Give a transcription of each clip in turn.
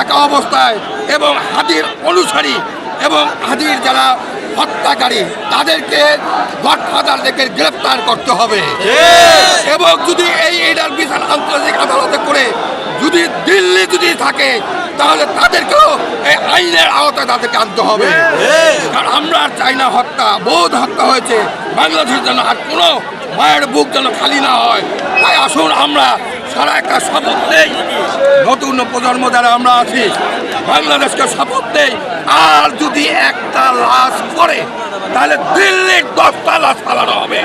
থাকা অবস্থায় এবং হাদির অনুসারী এবং হাদির যারা হত্যাকারী তাদেরকে গডফাদারদেরকে গ্রেপ্তার করতে হবে এবং যদি এটার বিচার আন্তর্জাতিক আদালতে করে যদি দিল্লি যদি থাকে তাহলে তাদেরকেও এই আইনের আওতায় তাদেরকে আনতে হবে। কারণ আমরা আর চাই না হত্যা, বহুত হত্যা হয়েছে, বাংলাদেশের জন্য আর কোনো মায়ের বুক যেন খালি না হয়। তাই আসুন আমরা সারা একটা শপথ নেই, নতুন প্রজন্ম যারা আমরা আছি বাংলাদেশকে শপথ নেই, আর যদি একটা লাশ করে তাহলে দিল্লির 10টা লাশ ফালানো হবে,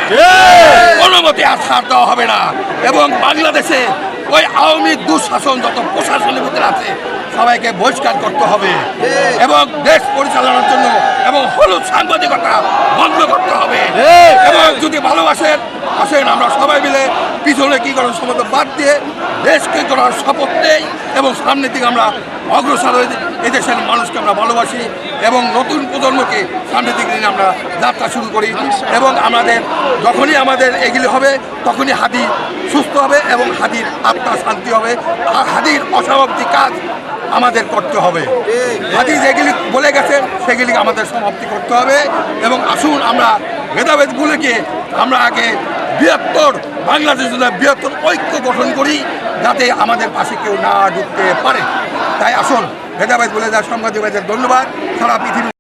অনুমতি আর ছাড় দেওয়া হবে না। এবং বাংলাদেশে ওই আওয়ামী দুঃশাসন যত প্রশাসনের ভিতরে আছে সবাইকে বহিষ্কার করতে হবে এবং দেশ পরিচালনার জন্য এবং হলুদ সাংবাদিকতা বন্ধ করতে হবে। এবং যদি ভালোবাসেন আসেন আমরা সবাই মিলে পিছনে কি করার সময় বাদ দিয়ে দেশকে করার শপথ নেই এবং সামনের দিকে আমরা অগ্রসর হয়ে এদেশের মানুষকে আমরা ভালোবাসি এবং নতুন প্রজন্মকে সামনের দিকে নিয়ে আমরা যাত্রা শুরু করি। এবং আমাদের যখনই আমাদের এগুলি হবে তখনই হাদি সুস্থ হবে এবং হাদির আত্মা শান্তি হবে। আর হাদির অসমাপ্তি কাজ আমাদের করতে হবে, হাদি যেগুলি বলে গেছেন সেগুলি আমাদের সমাপ্তি করতে হবে। এবং আসুন আমরা ভেদাভেদ ভুলে গিয়ে আমরা আগে বৃহত্তর বাংলাদেশের বৃহত্তর ঐক্য গঠন করি যাতে আমাদের পাশে কেউ না ঢুকতে পারে। তাই আসুন ভেদাভেদ বলে যাওয়ার সাংবাদিকদের ধন্যবাদ। সারা পৃথিবী